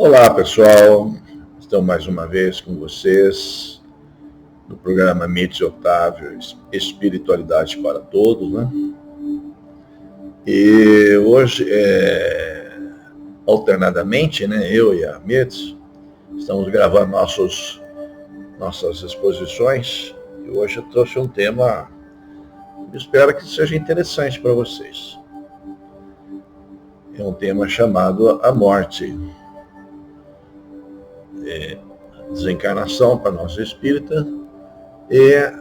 Olá, pessoal. Estou mais uma vez com vocês no programa Mítios Otávio, Espiritualidade para Todos, né? E hoje, alternadamente, né, eu e a Mítios estamos gravando nossas exposições e hoje eu trouxe um tema que espero que seja interessante para vocês. É um tema chamado a morte. Desencarnação para nós espíritas e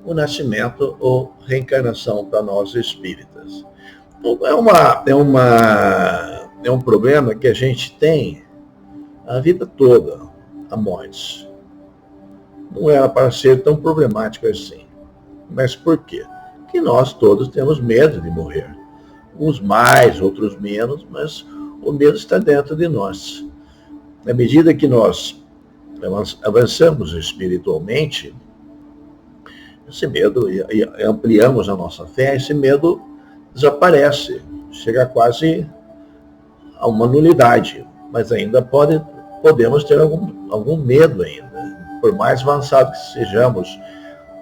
o nascimento ou reencarnação para nós espíritas. Então, é um problema que a gente tem a vida toda, a morte. Não era para ser tão problemático assim. Mas por quê? Porque nós todos temos medo de morrer. Uns mais, outros menos, mas o medo está dentro de nós. Na medida que nós avançamos espiritualmente, esse medo, e ampliamos a nossa fé, esse medo desaparece, chega quase a uma nulidade, mas ainda podemos ter algum medo ainda, por mais avançado que sejamos,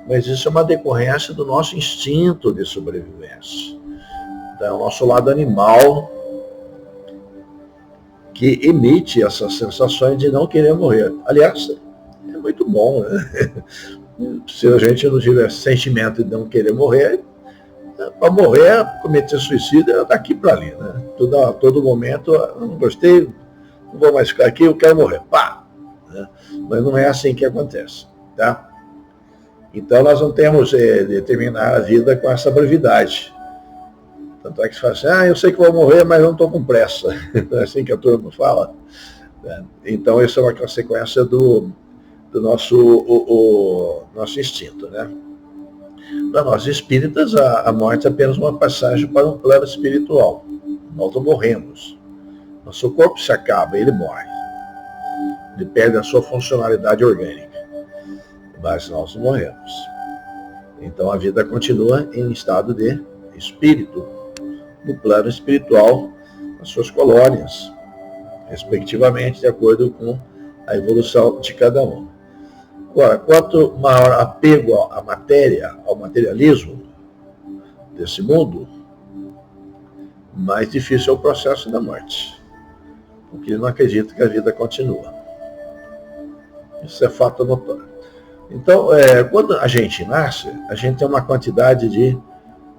mas isso é uma decorrência do nosso instinto de sobrevivência. Então, é o nosso lado animal que emite essas sensações de não querer morrer. Aliás, é muito bom, né? Se a gente não tiver sentimento de não querer morrer, para morrer, cometer suicídio é daqui para ali, né? Todo momento, eu não gostei, não vou mais ficar aqui, eu quero morrer. Pá! Né? Mas não é assim que acontece, tá? Então nós não temos de terminar a vida com essa brevidade. Tanto é que se fala assim, eu sei que vou morrer, mas não estou com pressa. É assim que a turma fala. Então, isso é uma consequência do nosso instinto, né? Para nós espíritas, a morte é apenas uma passagem para um plano espiritual. Nós não morremos. Nosso corpo se acaba, ele morre. Ele perde a sua funcionalidade orgânica. Mas nós não morremos. Então, a vida continua em estado de espírito, no plano espiritual, as suas colônias, respectivamente, de acordo com a evolução de cada um. Agora, quanto maior apego à matéria, ao materialismo desse mundo, mais difícil é o processo da morte, porque ele não acredita que a vida continua. Isso é fato notório. Então, quando a gente nasce, a gente tem uma quantidade de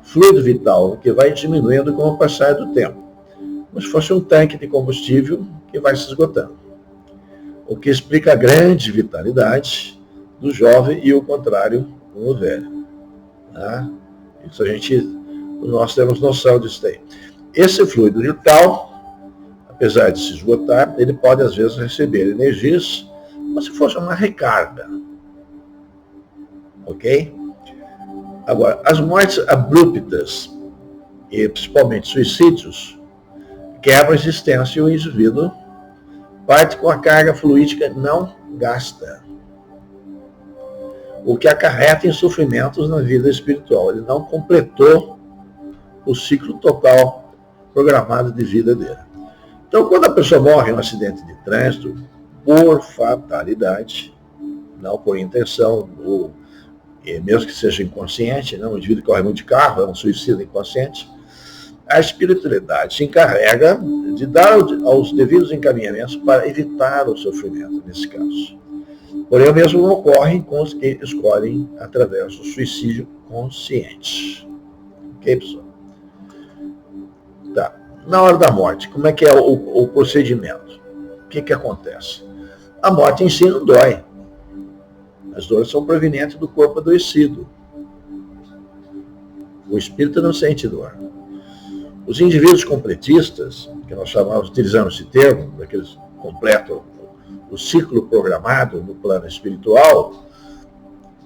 fluido vital que vai diminuindo com o passar do tempo, como se fosse um tanque de combustível que vai se esgotando. O que explica a grande vitalidade do jovem e o contrário com o velho. Tá? Isso nós temos noção disso aí. Esse fluido vital, apesar de se esgotar, ele pode às vezes receber energias como se fosse uma recarga. Ok? Agora, as mortes abruptas, e principalmente suicídios, quebram a existência e o indivíduo parte com a carga fluídica não gasta, o que acarreta em sofrimentos na vida espiritual. Ele não completou o ciclo total programado de vida dele. Então, quando a pessoa morre em um acidente de trânsito, por fatalidade, não por intenção, ou mesmo que seja inconsciente, né? Um indivíduo que corre muito de carro, é um suicida inconsciente, a espiritualidade se encarrega de dar aos devidos encaminhamentos para evitar o sofrimento, nesse caso. Porém, o mesmo ocorre com os que escolhem através do suicídio consciente. Ok, pessoal? Tá. Na hora da morte, como é que é o procedimento? O que acontece? A morte em si não dói. As dores são provenientes do corpo adoecido. O espírito não sente dor. Os indivíduos completistas, que nós chamamos, utilizamos esse termo, daqueles completam o ciclo programado no plano espiritual,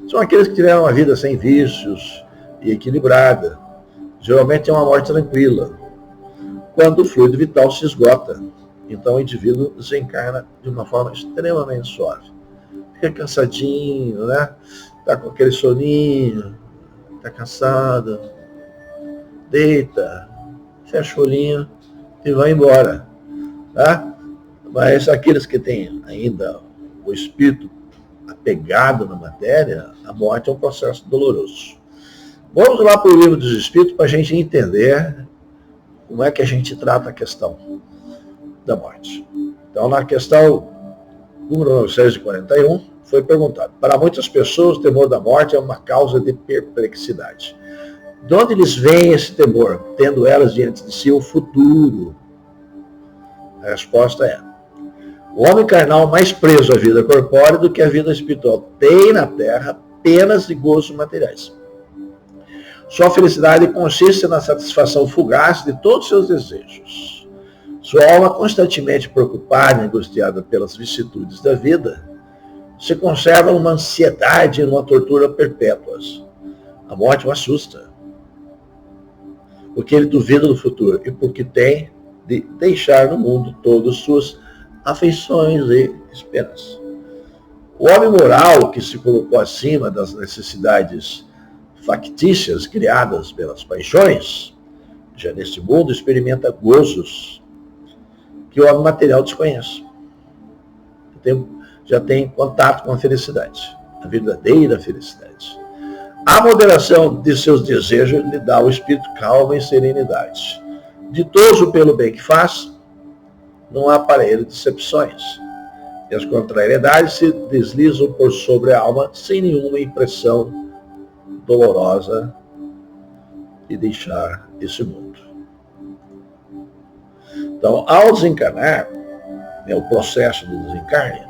são aqueles que tiveram uma vida sem vícios e equilibrada. Geralmente é uma morte tranquila, quando o fluido vital se esgota. Então o indivíduo desencarna de uma forma extremamente suave. Fica cansadinho, né? Tá com aquele soninho, tá cansado, deita, fecha o olhinho e vai embora, tá? Mas aqueles que têm ainda o espírito apegado na matéria, a morte é um processo doloroso. Vamos lá para o Livro dos Espíritos para a gente entender como é que a gente trata a questão da morte. Então, na questão número 941, foi perguntado: para muitas pessoas, o temor da morte é uma causa de perplexidade. De onde eles veem esse temor, tendo elas diante de si o futuro? A resposta é: o homem carnal mais preso à vida corpórea do que à vida espiritual tem na Terra penas e gozos materiais. Sua felicidade consiste na satisfação fugaz de todos os seus desejos. Sua alma, constantemente preocupada e angustiada pelas vicissitudes da vida, se conserva numa ansiedade e numa tortura perpétuas. A morte o assusta, porque ele duvida do futuro e porque tem de deixar no mundo todas suas afeições e esperanças. O homem moral que se colocou acima das necessidades factícias criadas pelas paixões, já neste mundo experimenta gozos que o homem material desconhece. Já tem contato com a felicidade, a verdadeira felicidade. A moderação de seus desejos lhe dá ao espírito calma e serenidade. Ditoso pelo bem que faz, não há para ele decepções. E as contrariedades se deslizam por sobre a alma sem nenhuma impressão dolorosa de deixar esse mundo. Então, ao desencarnar, o processo do desencarne,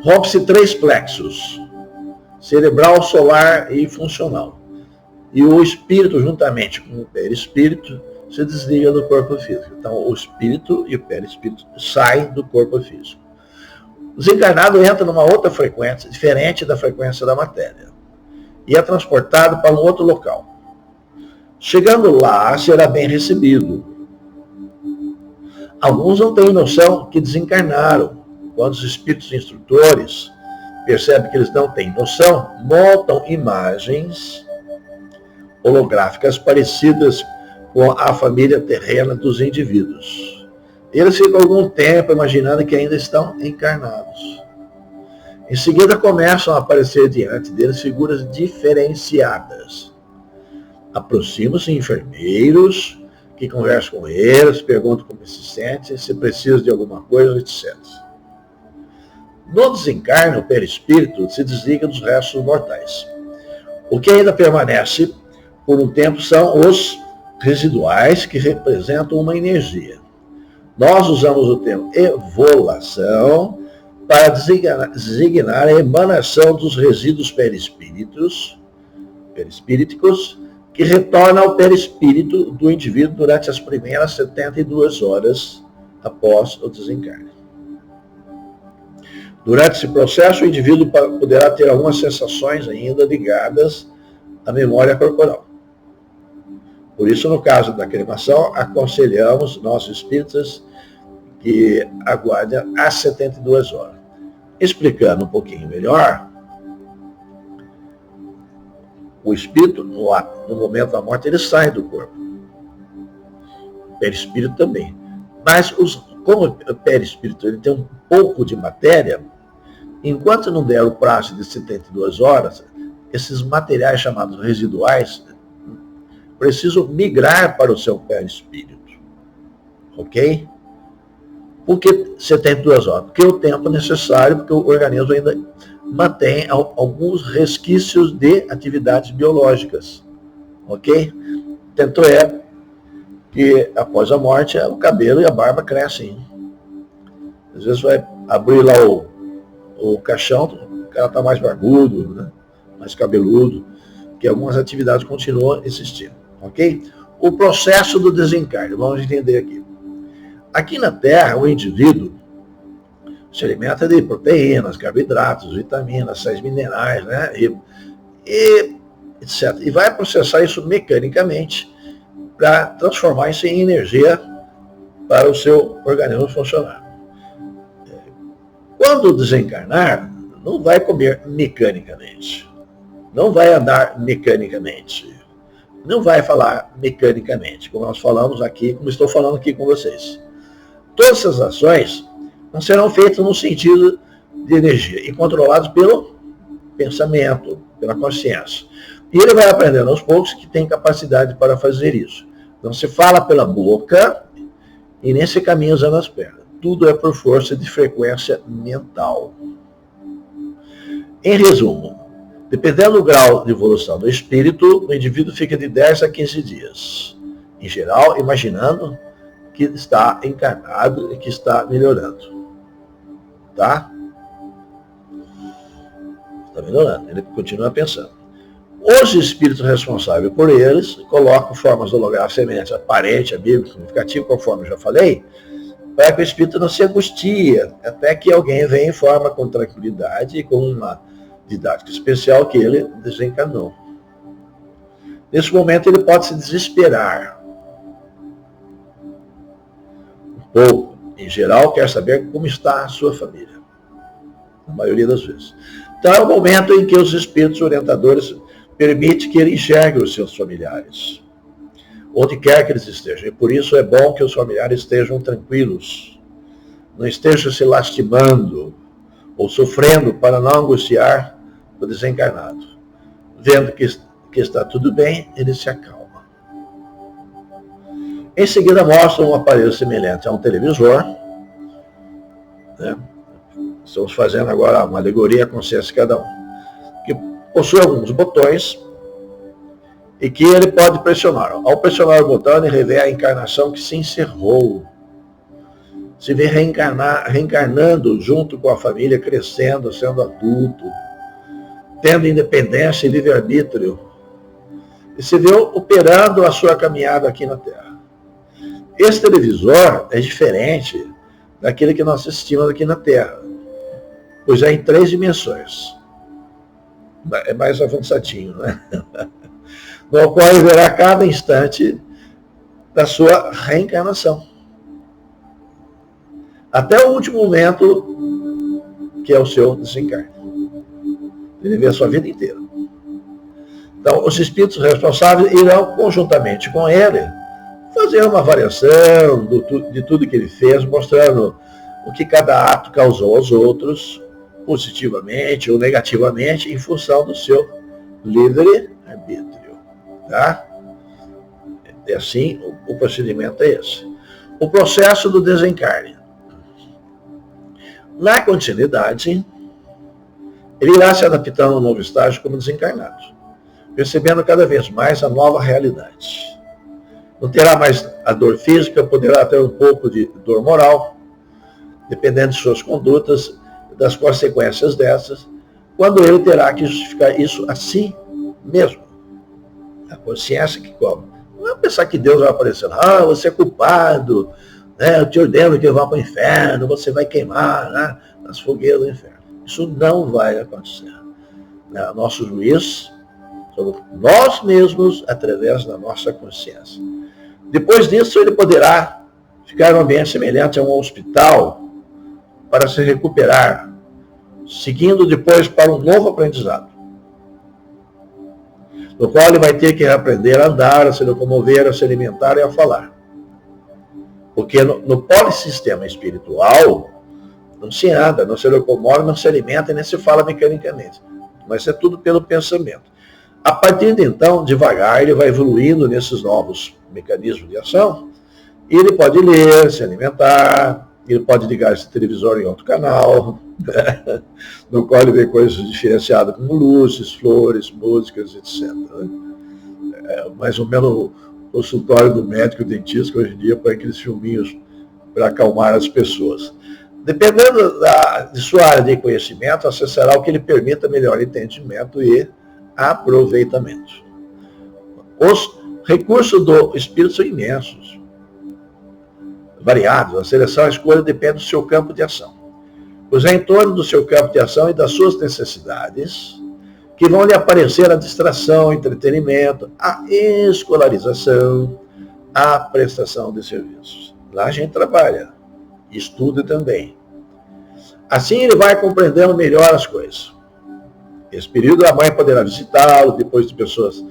rompe-se 3 plexos: cerebral, solar e funcional. E o espírito, juntamente com o perispírito, se desliga do corpo físico. Então, o espírito e o perispírito saem do corpo físico. O desencarnado entra numa outra frequência, diferente da frequência da matéria, e é transportado para um outro local. Chegando lá, será bem recebido. Alguns não têm noção que desencarnaram. Quando os espíritos instrutores percebem que eles não têm noção, montam imagens holográficas parecidas com a família terrena dos indivíduos. Eles ficam algum tempo imaginando que ainda estão encarnados. Em seguida começam a aparecer diante deles figuras diferenciadas. Aproximam-se enfermeiros que conversam com eles, perguntam como se sentem, se precisam de alguma coisa, etc. No desencarne, o perispírito se desliga dos restos mortais. O que ainda permanece por um tempo são os residuais, que representam uma energia. Nós usamos o termo evolação para designar a emanação dos resíduos perispíritos, que retorna ao perispírito do indivíduo durante as primeiras 72 horas após o desencarne. Durante esse processo, o indivíduo poderá ter algumas sensações ainda ligadas à memória corporal. Por isso, no caso da cremação, aconselhamos nossos espíritas que aguardem às 72 horas. Explicando um pouquinho melhor, o espírito, no momento da morte, ele sai do corpo. O perispírito também. Mas, como o perispírito ele tem um pouco de matéria, enquanto não der o prazo de 72 horas, esses materiais chamados residuais precisam migrar para o seu perispírito. Ok? Por que 72 horas? Porque é o tempo necessário, porque o organismo ainda mantém alguns resquícios de atividades biológicas. Ok? Tanto é que após a morte o cabelo e a barba crescem. Às vezes vai abrir lá o caixão, o cara está mais barbudo, né? Mais cabeludo, que algumas atividades continuam existindo. Ok? O processo do desencarne, vamos entender aqui. Aqui na Terra, o indivíduo se alimenta de proteínas, carboidratos, vitaminas, sais minerais, né? E etc. E vai processar isso mecanicamente para transformar isso em energia para o seu organismo funcionar. Quando desencarnar, não vai comer mecanicamente, não vai andar mecanicamente, não vai falar mecanicamente, como nós falamos aqui, como estou falando aqui com vocês. Todas essas ações não serão feitas no sentido de energia e controladas pelo pensamento, pela consciência. E ele vai aprendendo aos poucos que tem capacidade para fazer isso. Não se fala pela boca e nem se caminha usando as pernas. Tudo é por força de frequência mental. Em resumo, dependendo do grau de evolução do espírito, o indivíduo fica de 10 a 15 dias. Em geral, imaginando que está encarnado e que está melhorando. Tá? Está melhorando. Ele continua pensando. Os espíritos responsáveis por eles colocam formas holográficas semelhantes a parente, a bíblica, significativo, conforme eu já falei, para que o espírito não se angustie, até que alguém venha em forma com tranquilidade e com uma didática especial que ele desencarnou. Nesse momento ele pode se desesperar. Ou, em geral, quer saber como está a sua família. Na maioria das vezes. Então é o momento em que os espíritos orientadores permitem que ele enxergue os seus familiares, onde quer que eles estejam. E por isso é bom que os familiares estejam tranquilos, não estejam se lastimando ou sofrendo para não angustiar o desencarnado. Vendo que está tudo bem, ele se acalma. Em seguida mostra um aparelho semelhante a um televisor, né? Estamos fazendo agora uma alegoria à consciência de cada um, que possui alguns botões e que ele pode pressionar. Ao pressionar o botão, ele revê a encarnação que se encerrou. Se vê reencarnando junto com a família, crescendo, sendo adulto, tendo independência e livre-arbítrio. E se vê operando a sua caminhada aqui na Terra. Esse televisor é diferente daquele que nós assistimos aqui na Terra, pois é em 3 dimensões. É mais avançadinho, né? No qual ele verá cada instante da sua reencarnação. Até o último momento, que é o seu desencarne. Ele vê a sua vida inteira. Então, os espíritos responsáveis irão, conjuntamente com ele, fazer uma avaliação de tudo que ele fez, mostrando o que cada ato causou aos outros, positivamente ou negativamente, em função do seu livre-arbítrio. Tá? É assim, o procedimento é esse. O processo do desencarne. Na continuidade, ele irá se adaptando ao novo estágio como desencarnado, percebendo cada vez mais a nova realidade. Não terá mais a dor física, poderá ter um pouco de dor moral, dependendo de suas condutas, das consequências dessas, quando ele terá que justificar isso a si mesmo. A consciência que cobra. Não é pensar que Deus vai aparecer, você é culpado, né? Eu te ordeno que eu vá para o inferno, você vai queimar, né? Nas fogueiras do inferno. Isso não vai acontecer. Né? Nosso juiz somos nós mesmos através da nossa consciência. Depois disso, ele poderá ficar em um ambiente semelhante a um hospital para se recuperar, seguindo depois para um novo aprendizado, no qual ele vai ter que aprender a andar, a se locomover, a se alimentar e a falar. Porque no polissistema espiritual, não se anda, não se locomove, não se alimenta e nem se fala mecanicamente. Mas é tudo pelo pensamento. A partir de então, devagar, ele vai evoluindo nesses novos mecanismos de ação. E ele pode ler, se alimentar, ele pode ligar esse televisor em outro canal, né? No qual ele vê coisas diferenciadas como luzes, flores, músicas, etc. É mais ou menos o consultório do médico, o dentista, que hoje em dia põe aqueles filminhos para acalmar as pessoas. Dependendo de sua área de conhecimento, acessará o que lhe permita melhor entendimento e aproveitamento. Os recursos do espírito são imensos, variados. A seleção e a escolha depende do seu campo de ação, pois é em torno do seu campo de ação e das suas necessidades que vão lhe aparecer a distração, o entretenimento, a escolarização, a prestação de serviços. Lá a gente trabalha, estuda também. Assim ele vai compreendendo melhor as coisas. Esse período a mãe poderá visitá-lo, depois de pessoas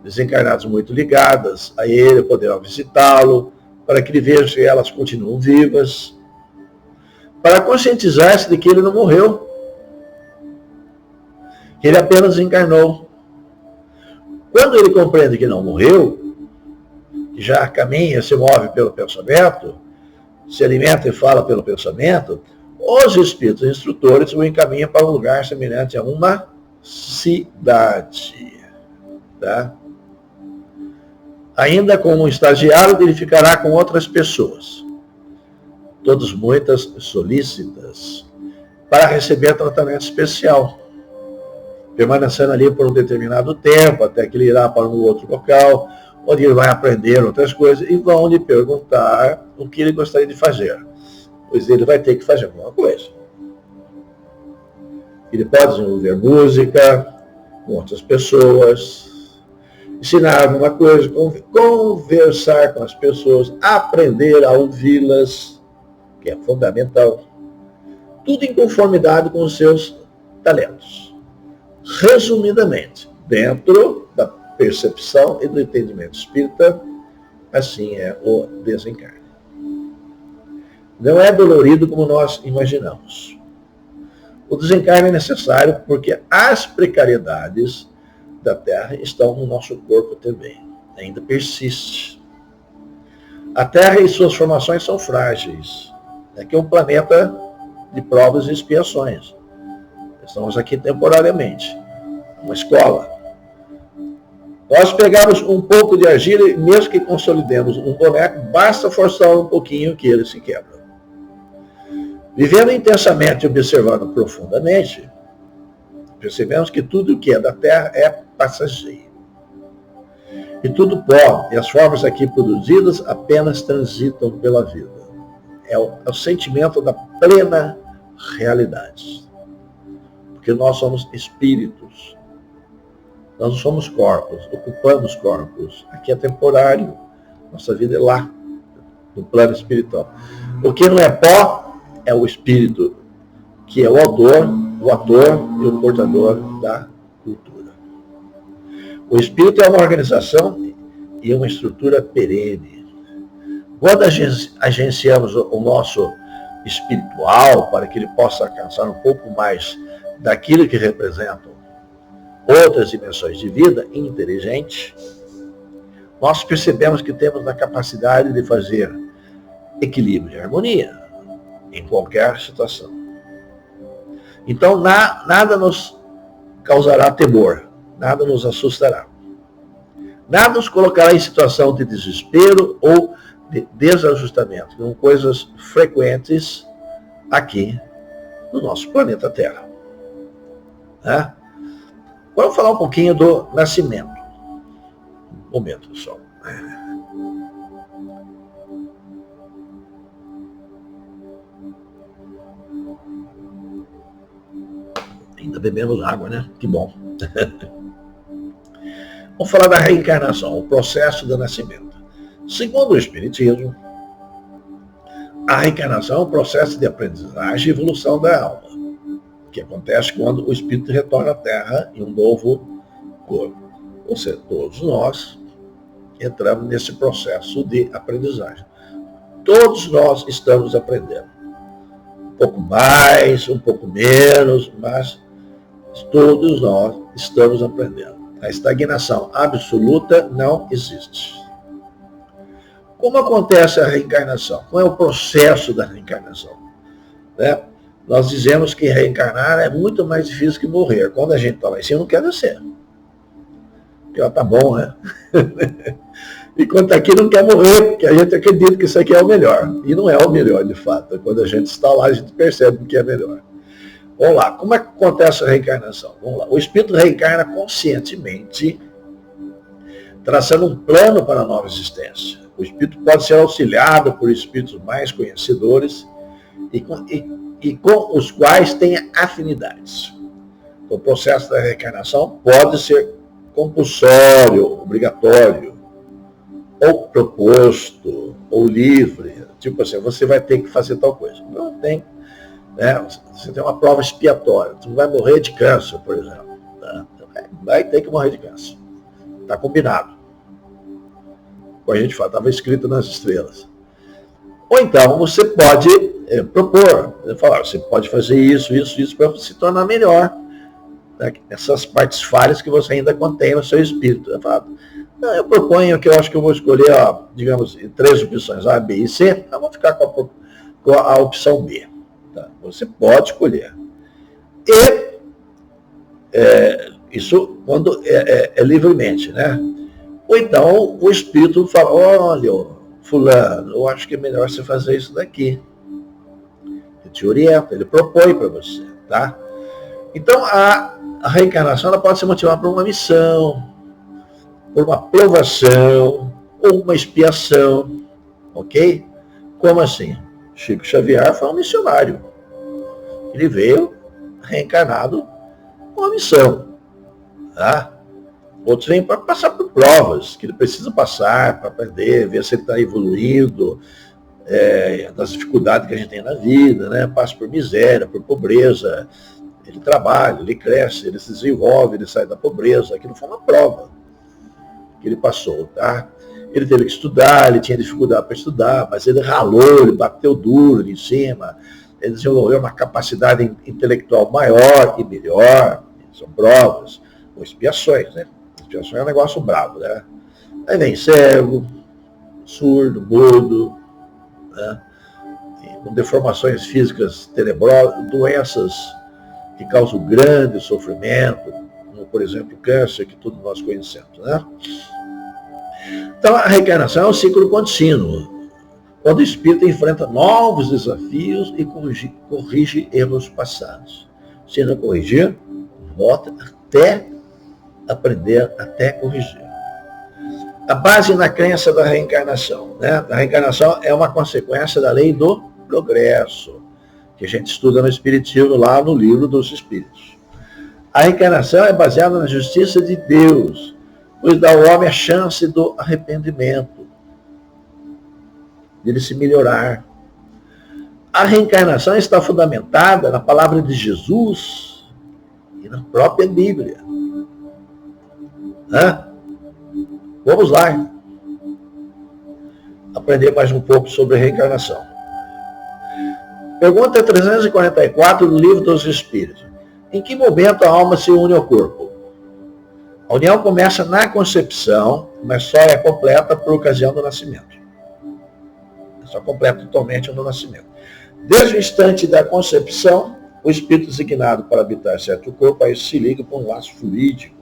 desencarnadas muito ligadas a ele poderão visitá-lo, para que ele veja se elas continuam vivas, para conscientizar-se de que ele não morreu, que ele apenas encarnou. Quando ele compreende que não morreu, que já caminha, se move pelo pensamento, se alimenta e fala pelo pensamento, os espíritos instrutores o encaminham para um lugar semelhante a uma cidade. Tá? Ainda como estagiário, ele ficará com outras pessoas, todas muitas solícitas, para receber tratamento especial, permanecendo ali por um determinado tempo, até que ele irá para um outro local, onde ele vai aprender outras coisas, e vão lhe perguntar o que ele gostaria de fazer. Pois ele vai ter que fazer alguma coisa. Ele pode desenvolver música com outras pessoas, ensinar alguma coisa, conversar com as pessoas, aprender a ouvi-las, que é fundamental. Tudo em conformidade com os seus talentos. Resumidamente, dentro da percepção e do entendimento espírita, assim é o desencarne. Não é dolorido como nós imaginamos. O desencarne é necessário porque as precariedades da Terra estão no nosso corpo também. Ainda persiste. A Terra e suas formações são frágeis. É que é um planeta de provas e expiações. Estamos aqui temporariamente. Uma escola. Nós pegamos um pouco de argila e mesmo que consolidemos um boneco, basta forçar um pouquinho que ele se quebra. Vivendo intensamente e observando profundamente, percebemos que tudo o que é da Terra é passageiro. E tudo pó e as formas aqui produzidas apenas transitam pela vida. É o sentimento da plena realidade. Porque nós somos espíritos. Nós não somos corpos, ocupamos corpos. Aqui é temporário. Nossa vida é lá, no plano espiritual. O que não é pó é o espírito, que é o autor, o ator e o portador da cultura. O espírito é uma organização e uma estrutura perene. Quando agenciamos o nosso espiritual para que ele possa alcançar um pouco mais daquilo que representam outras dimensões de vida inteligente, nós percebemos que temos a capacidade de fazer equilíbrio e harmonia em qualquer situação. Então, nada nos causará temor, nada nos assustará. Nada nos colocará em situação de desespero ou de desajustamento. São coisas frequentes aqui no nosso planeta Terra. Né? Vamos falar um pouquinho do nascimento. Um momento, pessoal. Ainda bebemos água, né? Que bom. Vamos falar da reencarnação, o processo do nascimento. Segundo o Espiritismo, a reencarnação é um processo de aprendizagem e evolução da alma, que acontece quando o espírito retorna à Terra em um novo corpo. Ou seja, todos nós entramos nesse processo de aprendizagem. Todos nós estamos aprendendo. Um pouco mais, um pouco menos, mas todos nós estamos aprendendo. A estagnação absoluta não existe. Como acontece a reencarnação? Qual é o processo da reencarnação? Né? Nós dizemos que reencarnar é muito mais difícil que morrer. Quando a gente está lá em cima, não quer descer. Porque ó, tá bom, né? E quando está aqui, não quer morrer, porque a gente acredita que isso aqui é o melhor. E não é o melhor, de fato. Quando a gente está lá, a gente percebe que é melhor. Vamos lá, como é que acontece a reencarnação? Vamos lá. O espírito reencarna conscientemente, traçando um plano para a nova existência. O espírito pode ser auxiliado por espíritos mais conhecedores e com os quais tenha afinidades. O processo da reencarnação pode ser compulsório, obrigatório, ou proposto, ou livre. Tipo assim, você vai ter que fazer tal coisa. Não tem. Né? Você tem uma prova expiatória. Você não vai morrer de câncer, por exemplo. Tá? Vai ter que morrer de câncer. Está combinado. Como a gente fala, estava escrito nas estrelas. Ou então você pode propor, falar, você pode fazer isso para se tornar melhor. Né? Essas partes falhas que você ainda contém no seu espírito. Eu proponho que eu acho que eu vou escolher, digamos, 3 opções, A, B e C, eu vou ficar com a opção B. Tá? Você pode escolher. E isso quando é livremente, né? Ou então o espírito fala, olha, fulano, eu acho que é melhor você fazer isso daqui. Ele te orienta, ele propõe para você, tá? Então a reencarnação ela pode ser motivada por uma missão, por uma provação, ou uma expiação, ok? Como assim? Chico Xavier foi um missionário. Ele veio reencarnado com uma missão, tá? Outros vêm para passar por provas que ele precisa passar para aprender, ver se ele está evoluindo, das dificuldades que a gente tem na vida, né? Passa por miséria, por pobreza, ele trabalha, ele cresce, ele se desenvolve, ele sai da pobreza. Aquilo foi uma prova que ele passou, tá? Ele teve que estudar, ele tinha dificuldade para estudar, mas ele ralou, ele bateu duro ali em cima, ele desenvolveu uma capacidade intelectual maior e melhor. São provas, ou expiações, né? Expiação é um negócio bravo, né? Aí vem cego, surdo, mudo, né? Com deformações físicas tenebrosas, doenças que causam grande sofrimento, como, por exemplo, o câncer, que todos nós conhecemos, né? Então, a reencarnação é um ciclo contínuo, quando o espírito enfrenta novos desafios e corrige erros passados. Se não corrigir, volta até aprender, até corrigir. A base na crença da reencarnação, né? A reencarnação é uma consequência da lei do progresso, que a gente estuda no Espiritismo, lá no Livro dos Espíritos. A reencarnação é baseada na justiça de Deus, pois dá ao homem a chance do arrependimento, de ele se melhorar. A reencarnação está fundamentada na palavra de Jesus e na própria Bíblia. Vamos lá aprender mais um pouco sobre reencarnação. Pergunta 344 do Livro dos Espíritos. Em que momento a alma se une ao corpo? A união começa na concepção, mas só é completa por ocasião do nascimento. Só completa totalmente no nascimento. Desde o instante da concepção, o espírito designado para habitar certo corpo, aí se liga com um laço fluídico,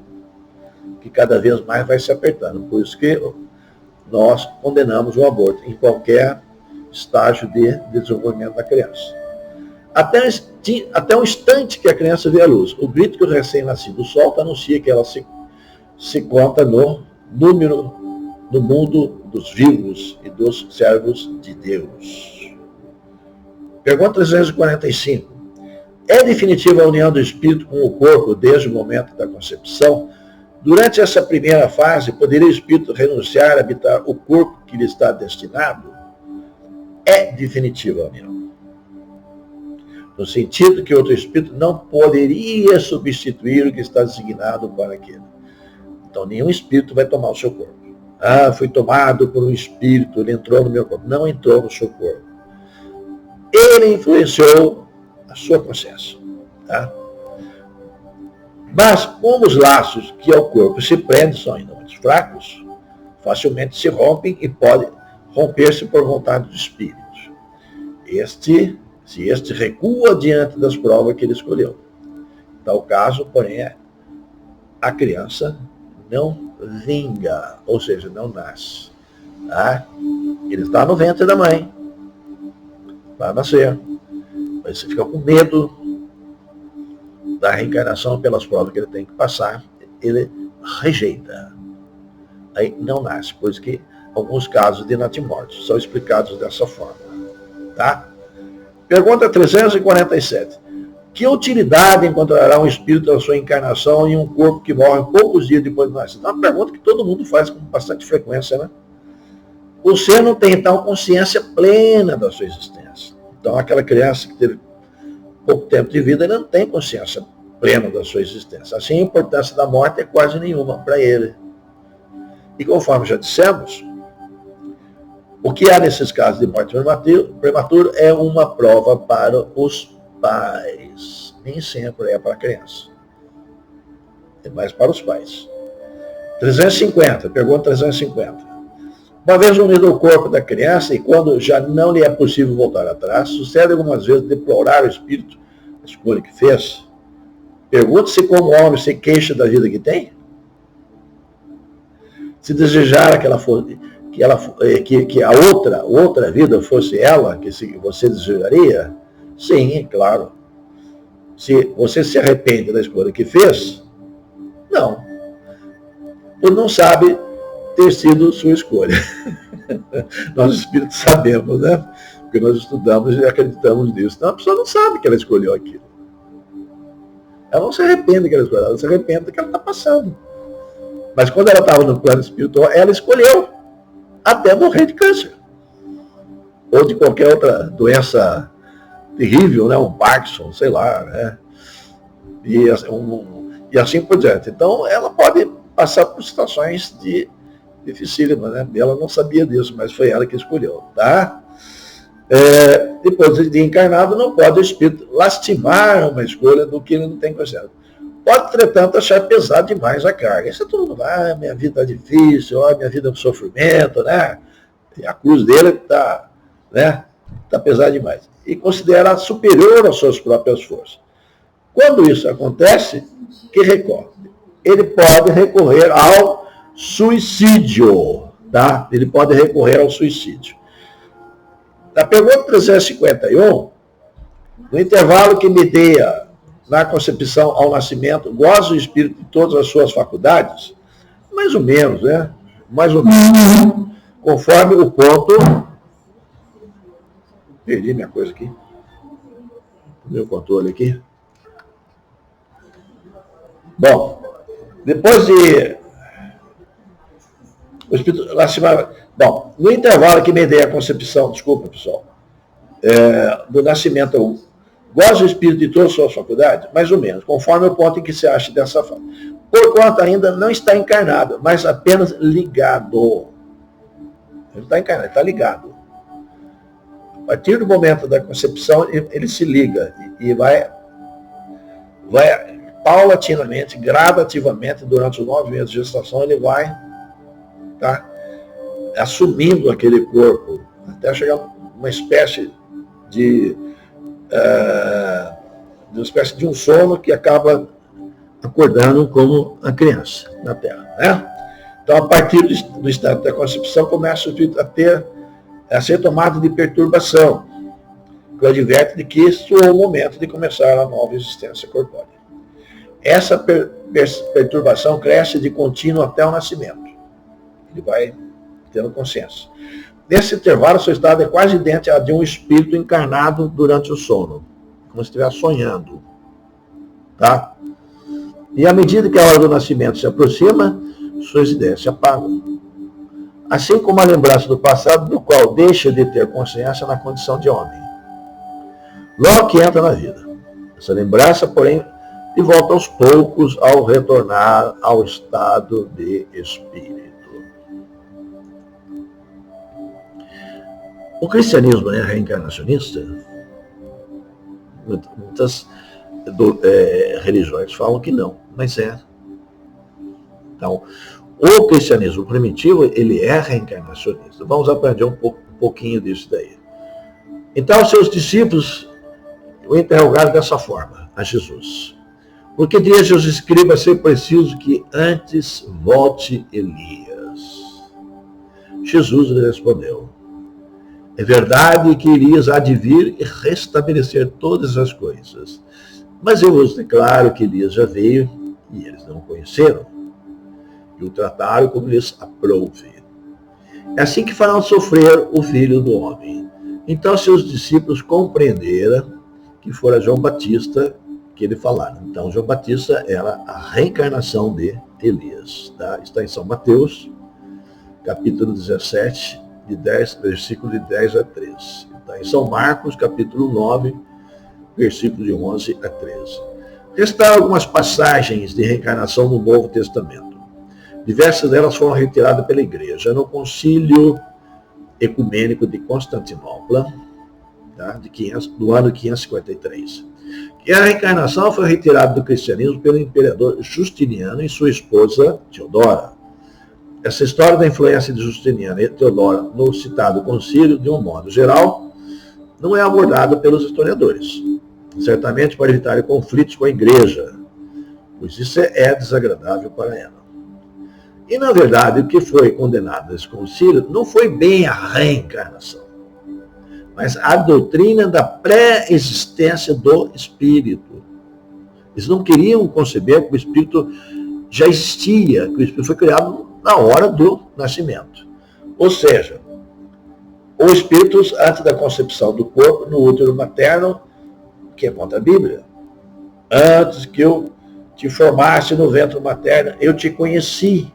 que cada vez mais vai se apertando. Por isso que nós condenamos o aborto em qualquer estágio de desenvolvimento da criança. Até o instante que a criança vê a luz, o grito que o recém-nascido solta anuncia que ela se conta no mundo dos vivos e dos servos de Deus. Pergunta 345. É definitiva a união do espírito com o corpo desde o momento da concepção? Durante essa primeira fase, poderia o espírito renunciar a habitar o corpo que lhe está destinado? É definitiva a união. No sentido que outro espírito não poderia substituir o que está designado para aquele. Então, nenhum espírito vai tomar o seu corpo. Fui tomado por um espírito, ele entrou no meu corpo. Não entrou no seu corpo. Ele influenciou a sua consciência. Tá? Mas, como os laços que ao corpo se prendem são ainda muito fracos, facilmente se rompem e podem romper-se por vontade do espírito. Se este recua diante das provas que ele escolheu. Em tal caso, porém, a criança não vinga, ou seja, não nasce. Tá? Ele está no ventre da mãe. Vai nascer. Mas você fica com medo da reencarnação pelas provas que ele tem que passar. Ele rejeita. Aí não nasce, pois que alguns casos de natimortos são explicados dessa forma. Tá? Pergunta 347. Que utilidade encontrará um espírito da sua encarnação em um corpo que morre poucos dias depois de nascer? É uma pergunta que todo mundo faz com bastante frequência, né? O ser não tem, então, consciência plena da sua existência. Então, aquela criança que teve pouco tempo de vida, ele não tem consciência plena da sua existência. Assim, a importância da morte é quase nenhuma para ele. E conforme já dissemos, O que há nesses casos de morte prematura é uma prova para os pais. Nem sempre é para a criança. É mais para os pais. 350, pergunta 350. Uma vez unido ao corpo da criança, e quando já não lhe é possível voltar atrás, sucede algumas vezes deplorar o espírito, a escolha que fez. Pergunta-se como o homem se queixa da vida que tem. Se desejar que ela fosse, que a outra vida fosse ela, que você desejaria, sim, é claro. Se você se arrepende da escolha que fez, não. Ou não sabe ter sido sua escolha. Nós espíritos sabemos, né? Porque nós estudamos e acreditamos nisso. Então a pessoa não sabe que ela escolheu aquilo. Ela não se arrepende que ela escolheu, ela se arrepende que ela está passando. Mas quando ela estava no plano espiritual, ela escolheu até morrer de câncer. Ou de qualquer outra doença terrível, né? Um Parkinson, sei lá, né? E assim por diante. Então, ela pode passar por situações dificílimas, né? Ela não sabia disso, mas foi ela que escolheu, tá? Depois de encarnado, não pode o espírito lastimar uma escolha do que ele não tem consciência. Pode, entretanto, achar pesado demais a carga. Isso é tudo, minha vida está difícil, minha vida é um sofrimento, né? E a cruz dele está, né? Tá pesada demais. E considera superior às suas próprias forças. Quando isso acontece, que recorre? Ele pode recorrer ao suicídio, tá? Ele pode recorrer ao suicídio. Na pergunta 351, no intervalo que medeia na concepção ao nascimento, goza o espírito de todas as suas faculdades? Mais ou menos, né? Mais ou menos. Conforme o ponto... Perdi minha coisa aqui. Meu controle aqui. Bom, depois de... O espírito lastimava... Bom, no intervalo que medeia a concepção, desculpa, pessoal, do nascimento, goza o espírito de todas as suas faculdades? Mais ou menos, conforme o ponto em que se acha dessa forma. Porquanto ainda não está encarnado, mas apenas ligado. Ele não está encarnado, ele está ligado. A partir do momento da concepção, ele se liga e vai paulatinamente, gradativamente, durante os 9 meses de gestação, ele vai, tá, assumindo aquele corpo, até chegar uma espécie de um sono que acaba acordando como a criança na Terra, né? Então, a partir do estado da concepção, começa o espírito a ser tomado de perturbação, que adverte de que isso é o momento de começar a nova existência corpórea. Essa perturbação cresce de contínuo até o nascimento. Ele vai tendo consciência. Nesse intervalo, seu estado é quase idêntico a de um espírito encarnado durante o sono, como se estivesse sonhando. Tá? E à medida que a hora do nascimento se aproxima, suas ideias se apagam. Assim como a lembrança do passado, do qual deixa de ter consciência na condição de homem. Logo que entra na vida. Essa lembrança, porém, de volta aos poucos ao retornar ao estado de espírito. O cristianismo é reencarnacionista. Muitas religiões falam que não, mas é. Então, o cristianismo primitivo, ele é reencarnacionista. Vamos aprender um pouquinho disso daí. Então, seus discípulos o interrogaram dessa forma, a Jesus. Por que diz os escribas ser preciso que antes volte Elias? Jesus lhe respondeu: é verdade que Elias há de vir e restabelecer todas as coisas. Mas eu vos declaro que Elias já veio e eles não o conheceram. E o trataram como lhes aprouve. É assim que farão sofrer o Filho do Homem. Então seus discípulos compreenderam que fora João Batista que ele falara. Então João Batista era a reencarnação de Elias. Tá? Está em São Mateus, capítulo 17, versículo de 10 a 13. Está em São Marcos, capítulo 9, versículo de 11 a 13. Restaram algumas passagens de reencarnação no Novo Testamento. Diversas delas foram retiradas pela igreja. No concílio ecumênico de Constantinopla, tá? Do ano 553. E a reencarnação foi retirada do cristianismo pelo imperador Justiniano e sua esposa Teodora. Essa história da influência de Justiniano e Teodora no citado concílio, de um modo geral, não é abordada pelos historiadores. Certamente para evitar conflitos com a igreja, pois isso é desagradável para ela. E, na verdade, o que foi condenado nesse concílio não foi bem a reencarnação, mas a doutrina da pré-existência do espírito. Eles não queriam conceber que o espírito já existia, que o espírito foi criado na hora do nascimento. Ou seja, o espírito, antes da concepção do corpo, no útero materno, que é contra a Bíblia, antes que eu te formasse no ventre materno, eu te conheci.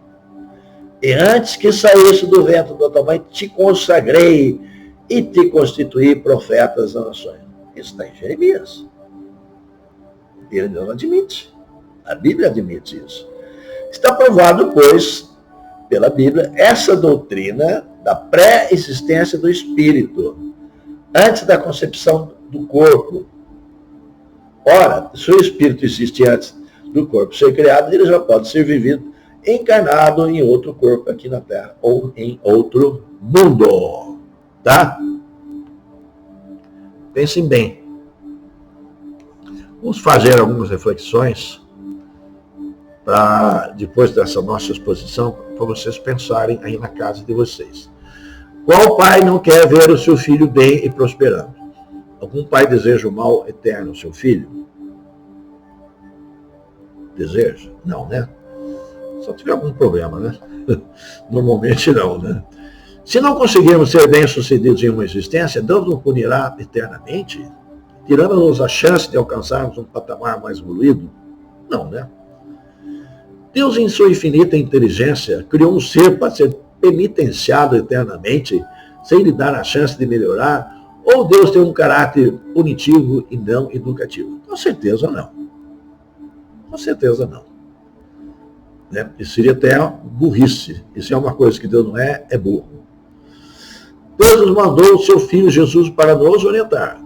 E antes que saísse do ventre da tua mãe, te consagrei e te constituí profeta das nações. Isso está em Jeremias. Ele não admite. A Bíblia admite isso. Está provado, pois, pela Bíblia, essa doutrina da pré-existência do espírito, antes da concepção do corpo. Ora, se o espírito existe antes do corpo ser criado, ele já pode ser vivido encarnado em outro corpo aqui na Terra ou em outro mundo. Tá? Pensem bem. Vamos fazer algumas reflexões para, depois dessa nossa exposição, para vocês pensarem aí na casa de vocês. Qual pai não quer ver o seu filho bem e prosperando? Algum pai deseja o mal eterno ao seu filho? Deseja? Não, né? Só tiver algum problema, né? Normalmente não, né? Se não conseguirmos ser bem-sucedidos em uma existência, Deus nos punirá eternamente, tirando-nos a chance de alcançarmos um patamar mais evoluído? Não, né? Deus, em sua infinita inteligência, criou um ser para ser penitenciado eternamente, sem lhe dar a chance de melhorar, ou Deus tem um caráter punitivo e não educativo? Com certeza não. Com certeza não. Né? Isso seria até burrice. Isso é uma coisa que Deus não é burro. Deus nos mandou o seu Filho Jesus para nos orientar,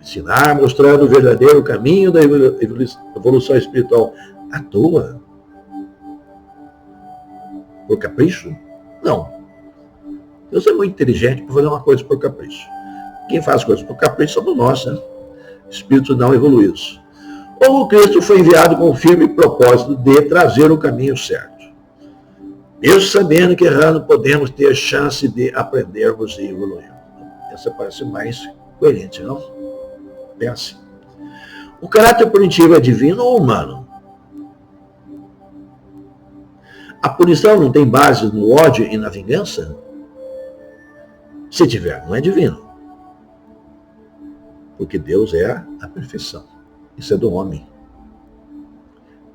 ensinar, mostrando o verdadeiro caminho da evolução espiritual à toa. Por capricho? Não. Deus é muito inteligente para fazer uma coisa por capricho. Quem faz coisas por capricho somos nós, né? Espíritos não evoluídos. Ou o Cristo foi enviado com o firme propósito de trazer o caminho certo. Mesmo sabendo que errando podemos ter chance de aprendermos e evoluir. Essa parece mais coerente, não? Pense. O caráter punitivo é divino ou humano? A punição não tem base no ódio e na vingança? Se tiver, não é divino. Porque Deus é a perfeição. Isso é do homem.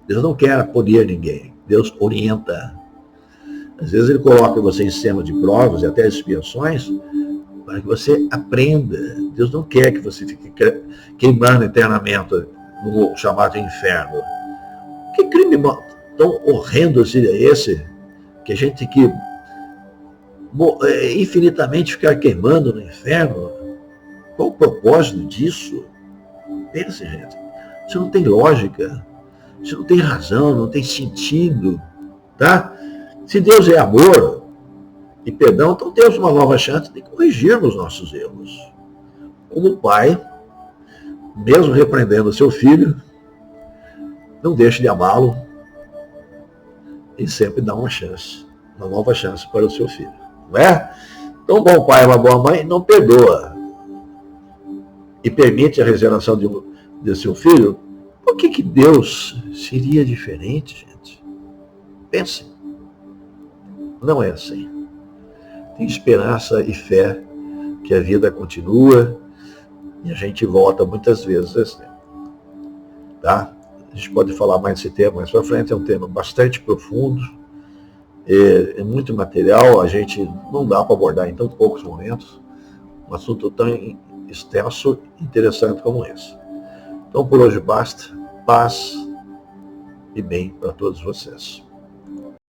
Deus não quer punir ninguém. Deus orienta. Às vezes ele coloca você em sistema de provas e até expiações para que você aprenda. Deus não quer que você fique queimando eternamente no chamado inferno. Que crime tão horrendo seria esse que a gente tem que infinitamente ficar queimando no inferno? Qual o propósito disso? Pense, gente. Isso não tem lógica. Isso não tem razão, não tem sentido. Tá? Se Deus é amor e perdão, então temos uma nova chance de corrigirmos nossos erros. Como pai, mesmo repreendendo seu filho, não deixe de amá-lo e sempre dá uma chance, uma nova chance para o seu filho. Não é? Então, um bom pai e uma boa mãe não perdoa e permite a regeneração de seu filho. Por que Deus seria diferente, gente? Pense. Não é assim. Tem esperança e fé que a vida continua e a gente volta muitas vezes. Tá? A gente pode falar mais desse tema mais para frente, é um tema bastante profundo, é muito material, a gente não dá para abordar em tão poucos momentos um assunto tão extenso e interessante como esse. Então por hoje basta, paz e bem para todos vocês.